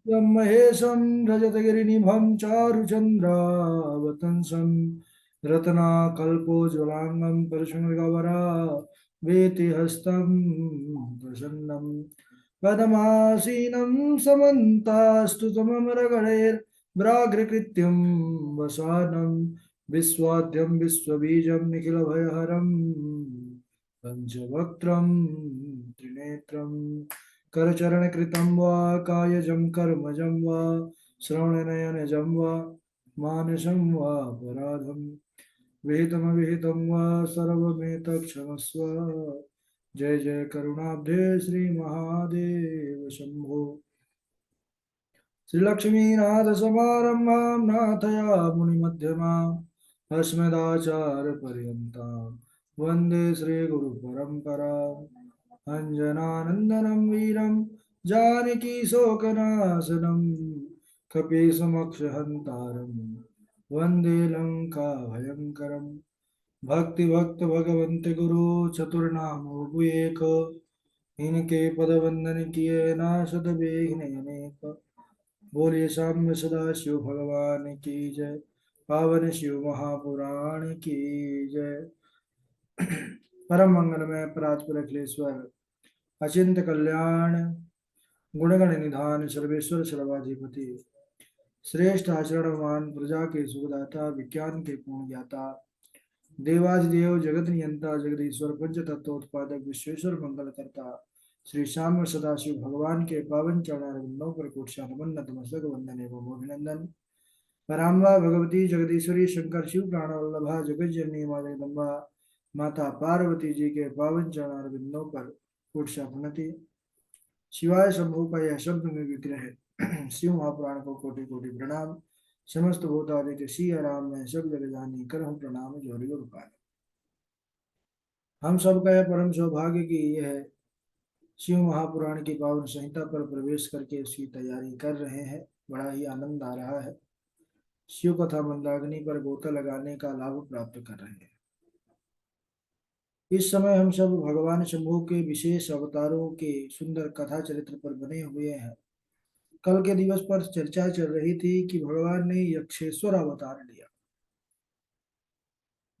यं महेशं रजतगिरिनिभं चारुचन्द्रावतंसं रत्नाकल्पोज्ज्वलाङ्गं परशुमृगवरा वेति हस्तं प्रसन्नं पदमासीनं समन्तास्तुतममरगणैर्व्राघ्रकृत्यं वसानं विश्वाद्यं विश्वबीजं निखिलभयहरं पञ्चवक्त्रं त्रिनेत्रं करचरणकृतं वा कायजं कर्मजं वा श्रवणनयनजं वा मानसं वा अपराधं विहितमविहितं वा सर्वमेतत्क्षमस्व। जय जय करुणाब्धे श्री महादेव शंभो। श्रीलक्ष्मीनाथ समारंभां नाथया मुनिमध्यमाम् अस्मदाचार्यपर्यन्तां वन्दे श्रीगुरुपरम्पराम्। अञ्जनानन्दनं वीरं जानकी शोकनाशनं कपीशमक्षहन्तारं वन्दे लङ्काभयङ्करम्। भक्ति भक्त भगवंत गुरु चतुर्नाम एक, इनके पद वंदन किए नासद बेघ्ने अनेक। बोलिए साम्य सदा शिव भगवान की जय, पावन शिव महापुराण की जय। परम मंगलमय परात्पर अखिलेश्वर अचिंत कल्याण गुणगण निधान सर्वेश्वर सर्वाधिपति श्रेष्ठ आचरणवान प्रजा के सुखदाता विज्ञान के पूर्ण ज्ञाता देवादिदेव जगत नियंता जगदीश्वर पंच तत्वोत्पादक विश्वेश्वर मंगल करता श्री श्याम सदाशिव भगवान के पावन चरणारविंदों पर कोटि नमन नतमस्तक वंदन एवं अभिनंदन। पराम्बा भगवती जगदीश्वरी शंकर शिव प्राणवल्लभा जगत जननी माँ जगदम्बा माता पार्वती जी के पावन चरणारविंदों पर कोटि प्रणति। शिवाय शंभु का यह शब्द में विग्रह है। शिव महापुराण को कोटि कोटि प्रणाम। समस्त भूतादित्य श्री आराम में सब जग जानी कर हम प्रणाम जोरी रूपाय। हम सब का यह परम सौभाग्य कि यह शिव महापुराण की पावन संहिता पर प्रवेश करके उसकी तैयारी कर रहे हैं। बड़ा ही आनंद आ रहा है। शिव कथा मंदाग्नि पर गोता लगाने का लाभ प्राप्त कर रहे हैं। इस समय हम सब भगवान शंभु के विशेष अवतारों के सुंदर कथा चरित्र पर बने हुए हैं। कल के दिवस पर चर्चा चल रही थी कि भगवान ने यक्षेश्वर अवतार लिया।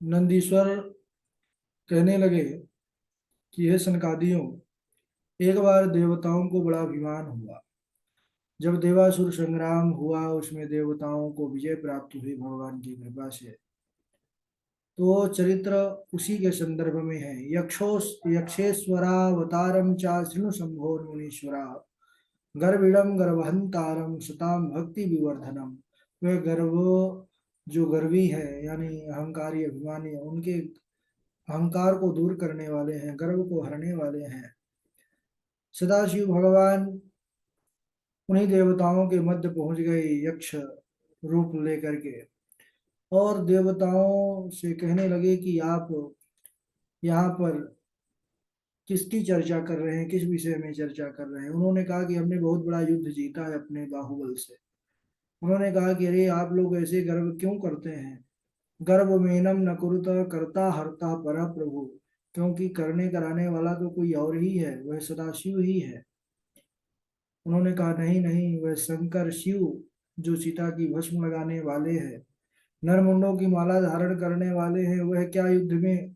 नंदीश्वर कहने लगे कि हे सनकादियों, एक बार देवताओं को बड़ा अभिमान हुआ। जब देवासुर संग्राम हुआ उसमें देवताओं को विजय प्राप्त हुई भगवान की कृपा से। तो चरित्र उसी के संदर्भ में है। यक्षेश्वरावतारम चा शृणु शंभोर मुनीश्वरा गर्विडम गर्भहंतारम सताम भक्ति विवर्धनम। वे गर्व जो गर्वी है यानी अहंकारी अभिमानी है, उनके अहंकार को दूर करने वाले हैं, गर्व को हरने वाले हैं। सदाशिव भगवान उन्हीं देवताओं के मध्य पहुंच गए यक्ष रूप लेकर के, और देवताओं से कहने लगे कि आप यहाँ पर किसकी चर्चा कर रहे हैं, किस विषय में चर्चा कर रहे हैं। उन्होंने कहा कि हमने बहुत बड़ा युद्ध जीता है अपने बाहुबल से। उन्होंने कहा कि अरे आप लोग ऐसे गर्व क्यों करते हैं। गर्व मेनम न कुरुत करता हरता परा प्रभु। क्योंकि करने कराने वाला तो कोई और ही है, वह सदाशिव ही है। उन्होंने कहा नहीं नहीं, वह शंकर शिव जो सीता की भस्म लगाने वाले हैं, नरमुंडों की माला धारण करने वाले हैं, वह क्या युद्ध में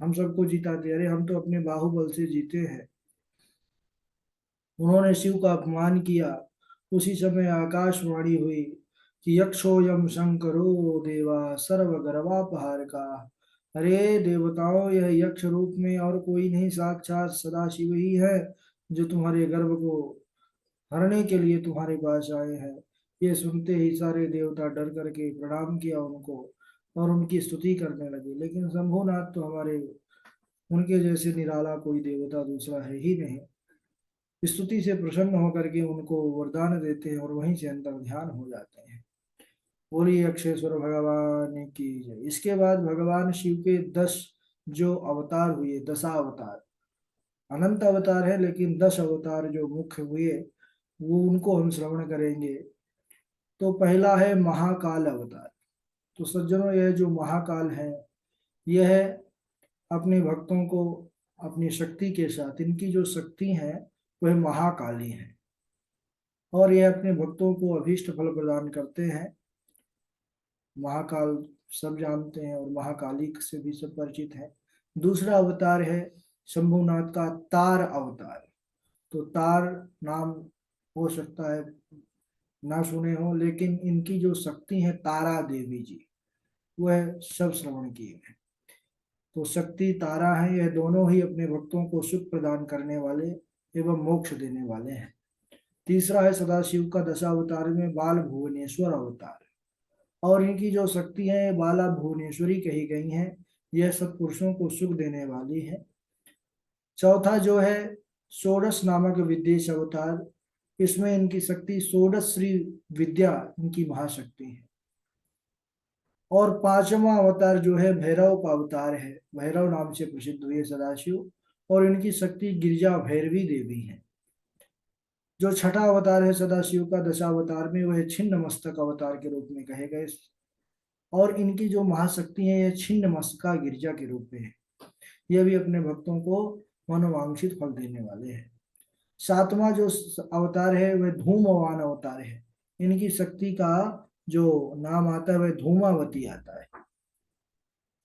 हम सबको जिताते। अरे हम तो अपने बाहुबल से जीते हैं। उन्होंने शिव का अपमान किया। उसी समय आकाशवाणी हुई कि यक्षोयम शंकरो देवा सर्व गर्वापहार का। अरे देवताओं, यह यक्ष रूप में और कोई नहीं, साक्षात सदाशिव ही है जो तुम्हारे गर्व को हरने के लिए तुम्हारे पास आए हैं। ये सुनते ही सारे देवता डर करके प्रणाम किया उनको और उनकी स्तुति करने लगे। लेकिन शंभुनाथ तो हमारे उनके जैसे निराला कोई देवता दूसरा है ही नहीं। स्तुति से प्रसन्न होकर के उनको वरदान देते हैं और वहीं से अंतर ध्यान हो जाते हैं। बोलिए अक्षेश्वर भगवान की जय। इसके बाद भगवान शिव के 10 जो अवतार हुए, 10 अवतार, अनंत अवतार है लेकिन 10 अवतार जो मुख्य हुए वो उनको हम श्रवण करेंगे। तो पहला है महाकाल अवतार। तो सज्जनों, यह जो महाकाल है यह अपने भक्तों को अपनी शक्ति के साथ, इनकी जो शक्ति है वह महाकाली है। और ये अपने भक्तों को अभीष्ट फल प्रदान करते हैं। महाकाल सब जानते हैं और महाकाली से भी सब परिचित है। दूसरा अवतार है शंभुनाथ का तार अवतार। तो तार नाम हो सकता है ना सुने हो, लेकिन इनकी जो शक्ति है तारा देवी जी, वह सब श्रवण किए हैं। तो शक्ति तारा है, यह दोनों ही अपने भक्तों को सुख प्रदान करने वाले एवं मोक्ष देने वाले हैं। तीसरा है सदाशिव का दशावतार में बाल भुवनेश्वर अवतार, और इनकी जो शक्ति है बाला भुवनेश्वरी कही गई है। यह सत्पुरुषों को सुख देने वाली है। चौथा जो है षोडश नामक विद्येश अवतार, इसमें इनकी शक्ति षोडश श्री विद्या इनकी महाशक्ति है। और पांचवा अवतार जो है भैरव का अवतार है, भैरव नाम से प्रसिद्ध हुए सदाशिव, और इनकी शक्ति गिरिजा भैरवी देवी है। जो छठा अवतार है सदाशिव का दशावतार में, वह छिन्न मस्तक अवतार के रूप में कहे गए, और इनकी जो महाशक्ति है यह छिन्न मस्तका गिरिजा के रूप में है। यह भी अपने भक्तों को मनोवांछित फल देने वाले हैं। सातवां जो अवतार है वह धूमवान अवतार है। इनकी शक्ति का जो नाम आता है वह धूमावती आता है।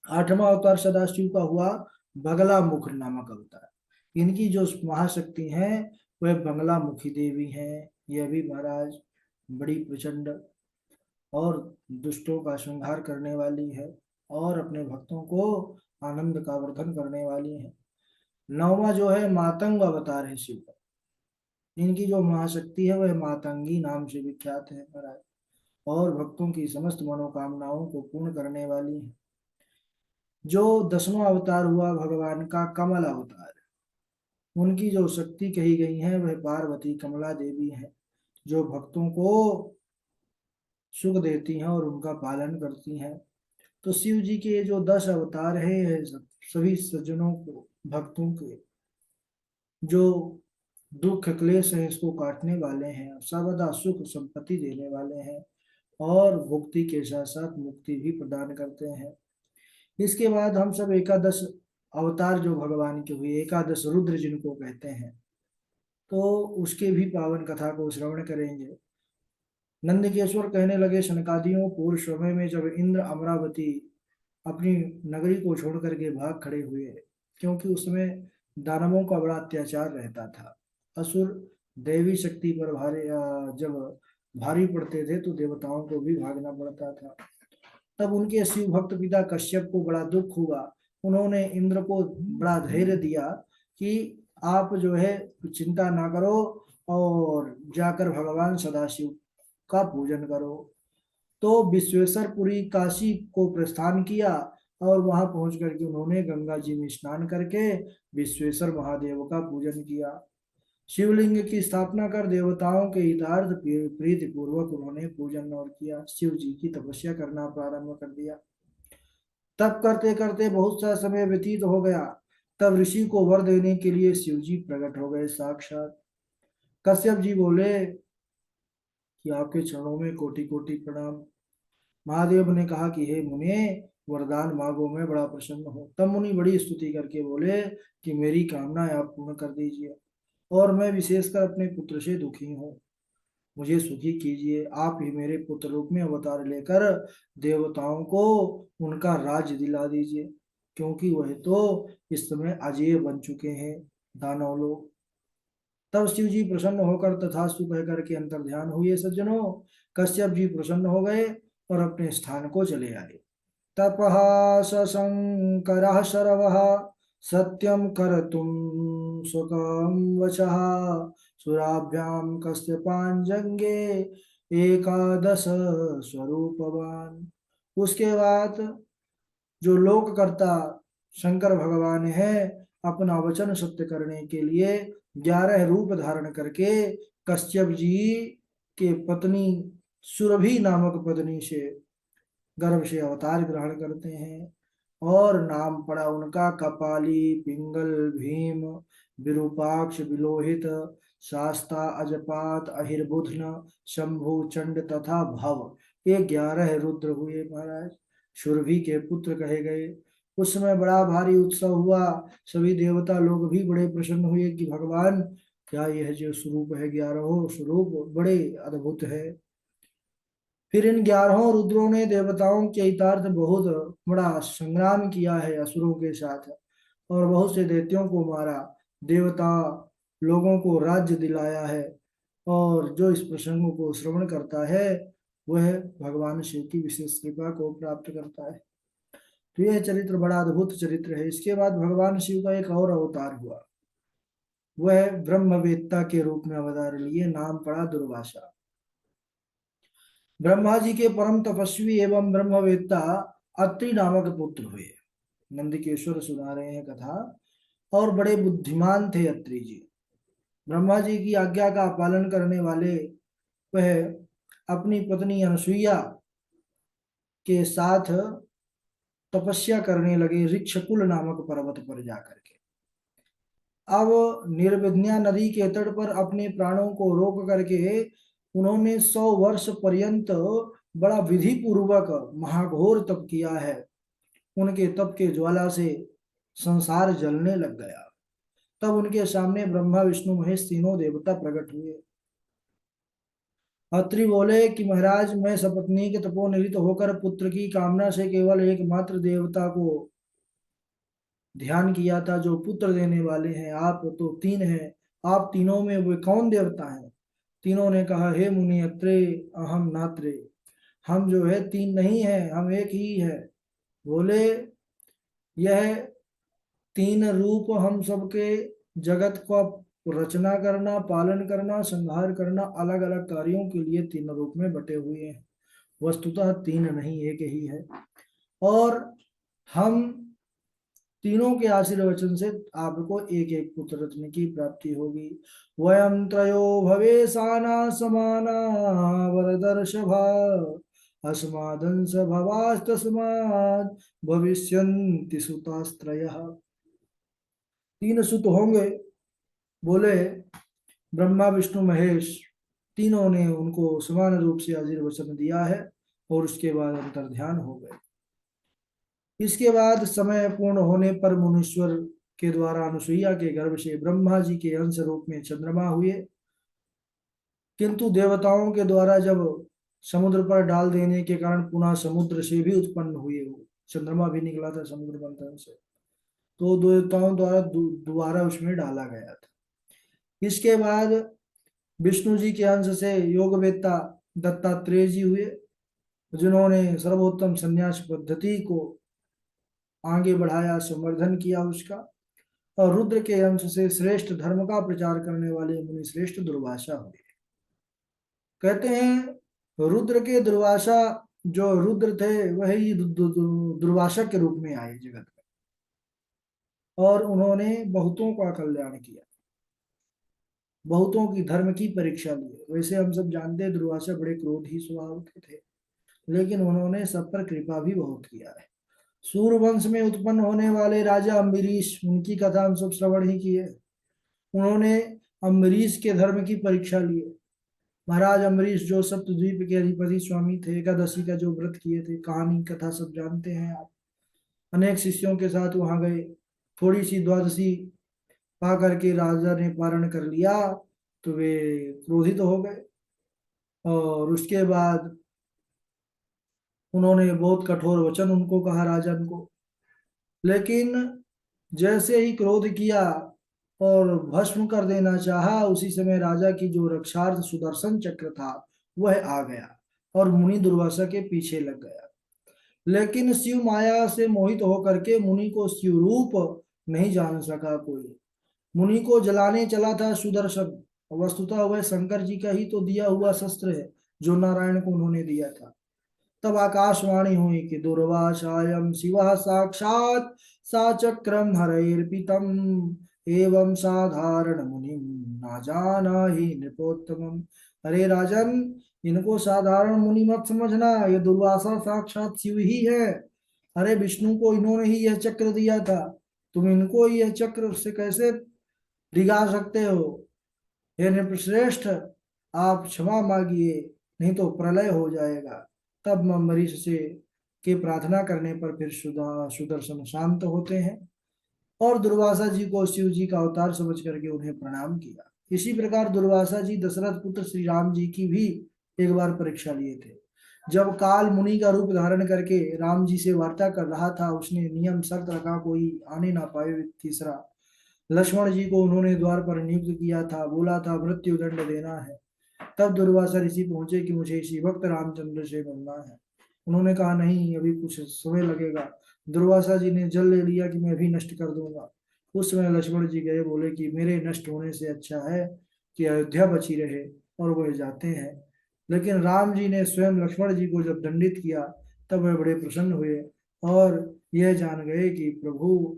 आठवां अवतार सदाशिव का हुआ बगला मुख नामक अवतार। इनकी जो महाशक्ति है वह बंगला मुखी देवी है। यह भी महाराज बड़ी प्रचंड और दुष्टों का संहार करने वाली है और अपने भक्तों को आनंद का वर्धन करने वाली है। नौवां जो है मातंग अवतार है शिव का। इनकी जो महाशक्ति है वह मातंगी नाम से विख्यात है महाराज, और भक्तों की समस्त मनोकामनाओं को पूर्ण करने वाली है। जो 10वां अवतार हुआ भगवान का कमल अवतार, उनकी जो शक्ति कही गई है वह पार्वती कमला देवी है, जो भक्तों को सुख देती हैं और उनका पालन करती हैं। तो शिव जी के जो 10 अवतार है सभी सज्जनों को, भक्तों के जो दुख क्लेश है इसको काटने वाले हैं, सर्वदा सुख संपत्ति देने वाले हैं, और भुक्ति के साथ साथ मुक्ति भी प्रदान करते हैं। इसके बाद हम सब एकादश अवतार जो भगवान के हुए, एकादश रुद्र जिनको कहते हैं, तो उसके भी पावन कथा को श्रवण करेंगे। नंदकेश्वर कहने लगे सनकादियों, पूर्व समय में जब इंद्र अमरावती अपनी नगरी को छोड़ करके भाग खड़े हुए, क्योंकि उसमें दानवों का बड़ा अत्याचार रहता था। असुर दैवी शक्ति पर जब भारी पड़ते थे तो देवताओं को भी भागना पड़ता था। तब उनके शिव भक्त पिता कश्यप को बड़ा दुख हुआ। उन्होंने इंद्र को बड़ा धैर्य दिया कि आप जो है चिंता ना करो और जाकर भगवान सदाशिव का पूजन करो। तो विश्वेश्वरपुरी काशी को प्रस्थान किया, और वहां पहुंच करके उन्होंने गंगा जी में स्नान करके विश्वेश्वर महादेव का पूजन किया। शिवलिंग की स्थापना कर देवताओं के हितार्थ प्रीति पूर्वक उन्होंने पूजन और किया, शिव जी की तपस्या करना प्रारंभ कर दिया। तब करते करते बहुत सा समय व्यतीत हो गया। तब ऋषि को वर देने के लिए शिव जी प्रकट हो गए साक्षात। कश्यप जी बोले कि आपके चरणों में कोटि कोटि प्रणाम। महादेव ने कहा कि हे मुने, वरदान मांगो, मैं बड़ा प्रसन्न हूँ। तब मुनि बड़ी स्तुति करके बोले कि मेरी कामना आप पूर्ण कर दीजिए, और मैं विशेषकर अपने पुत्र से दुखी हूँ, मुझे सुखी कीजिए। आप ही मेरे पुत्र रूप में अवतार लेकर देवताओं को उनका राज्य दिला दीजिए, क्योंकि वह तो इस समय अजेय बन चुके हैं दानव लोग। तब शिव जी प्रसन्न होकर तथास्तु कह करके अंतर ध्यान हुए सज्जनों। कश्यप जी प्रसन्न हो गए और अपने स्थान को चले आए। तपः शशंकर शरवः सत्यम कर्तुम सुखम वचः सुराभ्याम कश्यपांजंगे एकादश स्वरूपवान। उसके बाद जो लोककर्ता शंकर भगवान है, अपना वचन सत्य करने के लिए 11 रूप धारण करके कश्यप जी के पत्नी सुरभि नामक पत्नी से गर्भ से अवतार ग्रहण करते हैं, और नाम पड़ा उनका कपाली, पिंगल, भीम, विरूपाक्ष, विलोहित, शास्ता, अजपात, अहिर्बुध्न, शंभु, चंड तथा भव। ये 11 रुद्र हुए महाराज, सुरभि के पुत्र कहे गए। उस समय बड़ा भारी उत्सव हुआ। सभी देवता लोग भी बड़े प्रसन्न हुए कि भगवान क्या यह जो स्वरूप है, 11 स्वरूप बड़े अद्भुत है। फिर इन 11 रुद्रों ने देवताओं के हितार्थ बहुत बड़ा संग्राम किया है असुरों के साथ, और बहुत से दैत्यों को मारा, देवता लोगों को राज्य दिलाया है। और जो इस प्रसंग को श्रवण करता है वह भगवान शिव की विशेष कृपा को प्राप्त करता है। तो यह चरित्र बड़ा अद्भुत चरित्र है। इसके बाद भगवान शिव का एक और अवतार हुआ। वह ब्रह्मवेत्ता के रूप में अवतार लिए, नाम पड़ा दुर्वासा। ब्रह्मा जी के परम तपस्वी एवं ब्रह्मवेत्ता अत्रि नामक पुत्र हुए। नंदिकेश्वर सुना रहे हैं कथा। और बड़े बुद्धिमान थे अत्रि जी। ब्रह्मा जी की आज्ञा का पालन करने वाले वह अपनी पत्नी अनसुईया के साथ तपस्या करने लगे ऋक्षकुल नामक पर्वत पर जाकर के। अब निर्विघ्ना नदी के तट पर अपने प्राणों को रोक करके उन्होंने 100 वर्ष पर्यंत बड़ा विधि पूर्वक महाघोर तप किया है। उनके तप के ज्वाला से संसार जलने लग गया। तब उनके सामने ब्रह्मा विष्णु महेश तीनों देवता प्रकट हुए। अत्रि बोले कि महाराज, मैं सपत्नी के तपोनिरत होकर पुत्र की कामना से केवल एकमात्र देवता को ध्यान किया था जो पुत्र देने वाले हैं। आप तो तीन हैं, आप तीनों में वे कौन देवता हैं? तीनों ने कहा, हे मुनि अत्रे अहम नात्रे, हम जो है तीन नहीं है, हम एक ही है। बोले, यह तीन रूप हम सबके जगत का रचना करना, पालन करना, संहार करना, अलग अलग कार्यों के लिए तीन रूप में बटे हुए हैं। वस्तुतः तीन नहीं, एक ही है। और हम तीनों के आशीर्वचन से आपको एक एक पुत्र रत्न की प्राप्ति होगी। वयम त्रयो भवेशाना समाना वरदर्शभा अस्मादंश भवास्तस्मात् भविष्यन्ति सुतास्त्रयः। तीन सुत होंगे। बोले, ब्रह्मा विष्णु महेश तीनों ने उनको समान रूप से आशीर्वचन दिया है और उसके बाद अंतर्ध्यान हो गए। इसके बाद समय पूर्ण होने पर मुनीश्वर के द्वारा अनुसुईया के गर्भ से ब्रह्मा जी के अंश रूप में चंद्रमा हुए। किंतु देवताओं के द्वारा जब समुद्र पर डाल देने के कारण पुनः समुद्र से भी उत्पन्न हुए, वो चंद्रमा भी निकला था समुद्र मंथन से, तो देवताओं द्वारा दोबारा उसमें डाला गया था। इसके बाद विष्णु जी के अंश से योगवेत्ता दत्तात्रेय जी हुए, जिन्होंने सर्वोत्तम संन्यास पद्धति को आगे बढ़ाया, संवर्धन किया उसका। और रुद्र के अंश से श्रेष्ठ धर्म का प्रचार करने वाले मुनि श्रेष्ठ दुर्वासा हुए। कहते हैं रुद्र के दुर्वासा, जो रुद्र थे वही दुर्वासा के रूप में आए जगत में, और उन्होंने बहुतों का कल्याण किया, बहुतों की धर्म की परीक्षा ली। वैसे हम सब जानते हैं दुर्वासा बड़े क्रोधी स्वभाव के थे, लेकिन उन्होंने सब पर कृपा भी बहुत किया है। सूर्यवंश में उत्पन्न होने वाले राजा अम्बरीश, उनकी कथा हम सब श्रवण ही किए। उन्होंने अम्बरीश के धर्म की परीक्षा ली। महाराज अम्बरीश जो सप्तद्वीप के अधिपति स्वामी थे, एकादशी का जो व्रत किए थे, कहानी कथा सब जानते हैं आप। अनेक शिष्यों के साथ वहां गए, थोड़ी सी द्वादशी पा करके राजा ने पारण कर लिया तो वे क्रोधित हो गए, और उसके बाद उन्होंने बहुत कठोर वचन उनको कहा राजन को। लेकिन जैसे ही क्रोध किया और भस्म कर देना चाहा, उसी समय राजा की जो रक्षार्थ सुदर्शन चक्र था वह आ गया और मुनि दुर्वासा के पीछे लग गया। लेकिन शिव माया से मोहित होकर के मुनि को शिव रूप नहीं जान सका कोई। मुनि को जलाने चला था सुदर्शन, वस्तुतः वह शंकर जी का ही तो दिया हुआ शस्त्र है जो नारायण को उन्होंने दिया था। तब आकाशवाणी हुई कि दुर्वासायं शिवः साक्षात् साचक्रम हरैर्पितम एवं साधारण मुनि न जाना ही नृपोत्तमम। अरे राजन, इनको साधारण मुनि मत समझना, ये दुर्वासा साक्षात शिव ही है। अरे विष्णु को इन्होंने ही यह चक्र दिया था, तुम इनको यह चक्र से कैसे डिगा सकते हो? हे नृपश्रेष्ठ, आप क्षमा मांगिए, नहीं तो प्रलय हो जाएगा। तब अम्बरीश से के प्रार्थना करने पर फिर सुदर्शन शांत होते हैं, और दुर्वासा जी को शिव जी का अवतार समझ करके उन्हें प्रणाम किया। इसी प्रकार दुर्वासा जी दशरथ पुत्र श्री राम जी की भी एक बार परीक्षा लिए थे। जब काल मुनि का रूप धारण करके राम जी से वार्ता कर रहा था, उसने नियम शर्त रखा, कोई आने ना पाए तीसरा। लक्ष्मण जी को उन्होंने द्वार पर नियुक्त किया था, बोला था मृत्यु दंड देना है। तब दुर्वासा ऋषि पहुंचे कि मुझे इसी वक्त रामचंद्र से मिलना है। उन्होंने कहा नहीं, अभी कुछ समय लगेगा। दुर्वासा जी ने जल ले लिया कि मैं भी नष्ट कर दूंगा। उस समय लक्ष्मण जी गए, बोले कि मेरे नष्ट होने से अच्छा है कि अयोध्या बची रहे, और वह जाते हैं। लेकिन राम जी ने स्वयं लक्ष्मण जी को जब दंडित किया, तब वह बड़े प्रसन्न हुए और यह जान गए कि प्रभु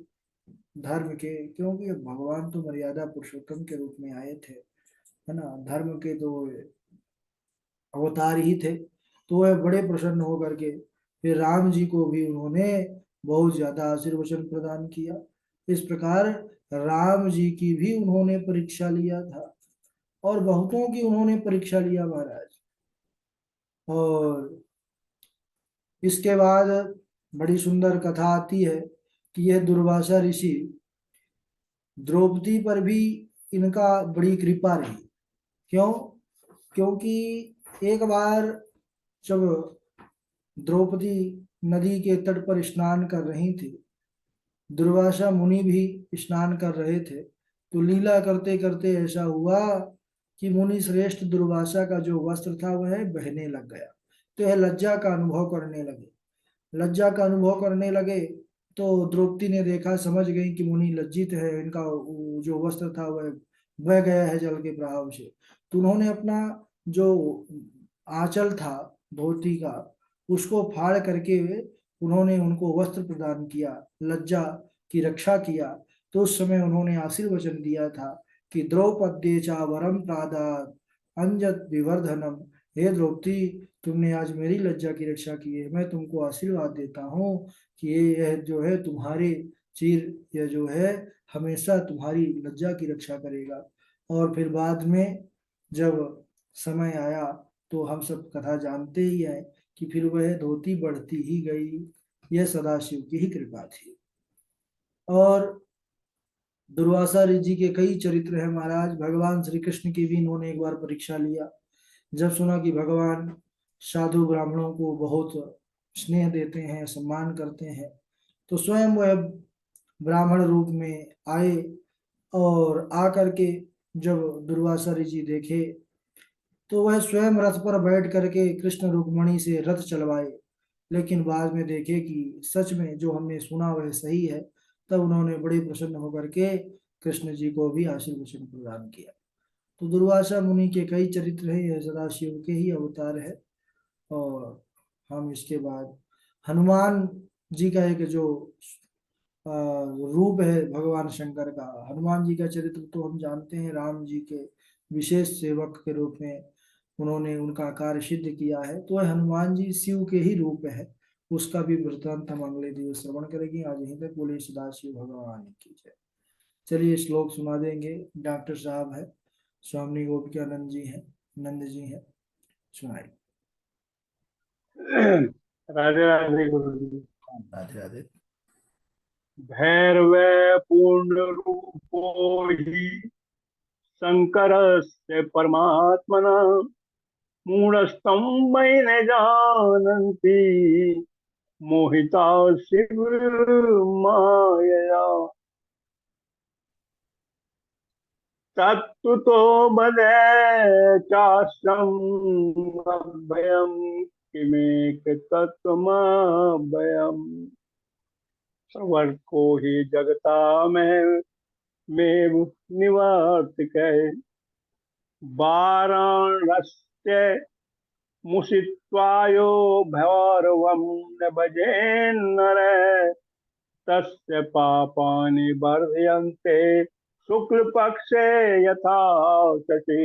धर्म के, क्योंकि भगवान तो मर्यादा पुरुषोत्तम के रूप में आए थे, है ना, धर्म के तो अवतार ही थे। तो वह बड़े प्रसन्न होकर के फिर राम जी को भी उन्होंने बहुत ज्यादा आशीर्वचन प्रदान किया। इस प्रकार राम जी की भी उन्होंने परीक्षा लिया था, और बहुतों की उन्होंने परीक्षा लिया महाराज। और इसके बाद बड़ी सुंदर कथा आती है कि यह दुर्वासा ऋषि, द्रौपदी पर भी इनका बड़ी कृपा रही। क्यों? क्योंकि एक बार जब द्रौपदी नदी के तट पर स्नान कर रही थी, दुर्वासा मुनि भी स्नान कर रहे थे, तो लीला करते करते ऐसा हुआ कि मुनि श्रेष्ठ दुर्वासा का जो वस्त्र था वह बहने लग गया। तो यह लज्जा का अनुभव करने लगे। लज्जा का अनुभव करने लगे तो द्रौपदी ने देखा, समझ गई कि मुनि लज्जित है, इनका जो वस्त्र था वह बह गया है जल के प्रभाव से। तो उन्होंने अपना जो आंचल था धोती का, उसको फाड़ करके उन्होंने उनको वस्त्र प्रदान किया, लज्जा की रक्षा किया। तो उस समय उन्होंने आशीर्वचन दिया था कि द्रौपदी चा वरम प्रादात अंजत विवर्धनम। हे द्रौपदी, तुमने आज मेरी लज्जा की रक्षा की है, मैं तुमको आशीर्वाद देता हूँ कि ये यह जो है तुम्हारे चीर, यह जो है हमेशा तुम्हारी लज्जा की रक्षा करेगा। और फिर बाद में जब समय आया तो हम सब कथा जानते ही हैं कि फिर वह धोती बढ़ती ही गई। यह सदाशिव की ही कृपा थी। और दुर्वासा जी के कई चरित्र हैं महाराज। भगवान श्री कृष्ण की भी इन्होंने एक बार परीक्षा लिया। जब सुना कि भगवान साधु ब्राह्मणों को बहुत स्नेह देते हैं, सम्मान करते हैं, तो स्वयं वह ब्राह्मण रूप में आए। और आकर के जब दुर्वासा जी देखे, तो वह स्वयं रथ पर बैठ करके कृष्ण रुक्मणी से रथ चलवाए। लेकिन बाद में देखे कि सच में जो हमने सुना वह सही है, तब उन्होंने बड़े प्रसन्न होकर के कृष्ण जी को भी आशीर्वचन प्रदान किया। तो दुर्वासा मुनि के कई चरित्र हैं, यह सदाशिव के ही अवतार है। और हम इसके बाद हनुमान जी का एक जो रूप है भगवान शंकर का, हनुमान जी का चरित्र तो हम जानते हैं, राम जी के विशेष सेवक के रूप में उन्होंने उनका कार्य सिद्ध किया है। तो वह हनुमान जी शिव के ही रूप है। उसका भी वृतांत हम अगले दिवस श्रवण करेंगे। आज यहीं तक बोले सदाशिव भगवान की जय। चलिए श्लोक सुना देंगे। डॉक्टर साहब है, स्वामी गोपिकानंद जी हैं, नंद जी हैं, सुनाइए। राधे राधे गुरु जी। राधे राधे। भैरव पूर्ण रूपो ही शंकर से परमात्मना मूढ़स्तं मयि न जानन्ति मोहिता शिव मायया तत्तुतो बदे चास्त्रम् अभयम् किमेक तत्त्वमभयम् सर्वको ही जगता में निवर्तिकै वाराणस्य मुषित्वायो भैरवं न भजेन्नर तस्य पापानि वर्धन्ते शुक्ल पक्षे यथा शशि।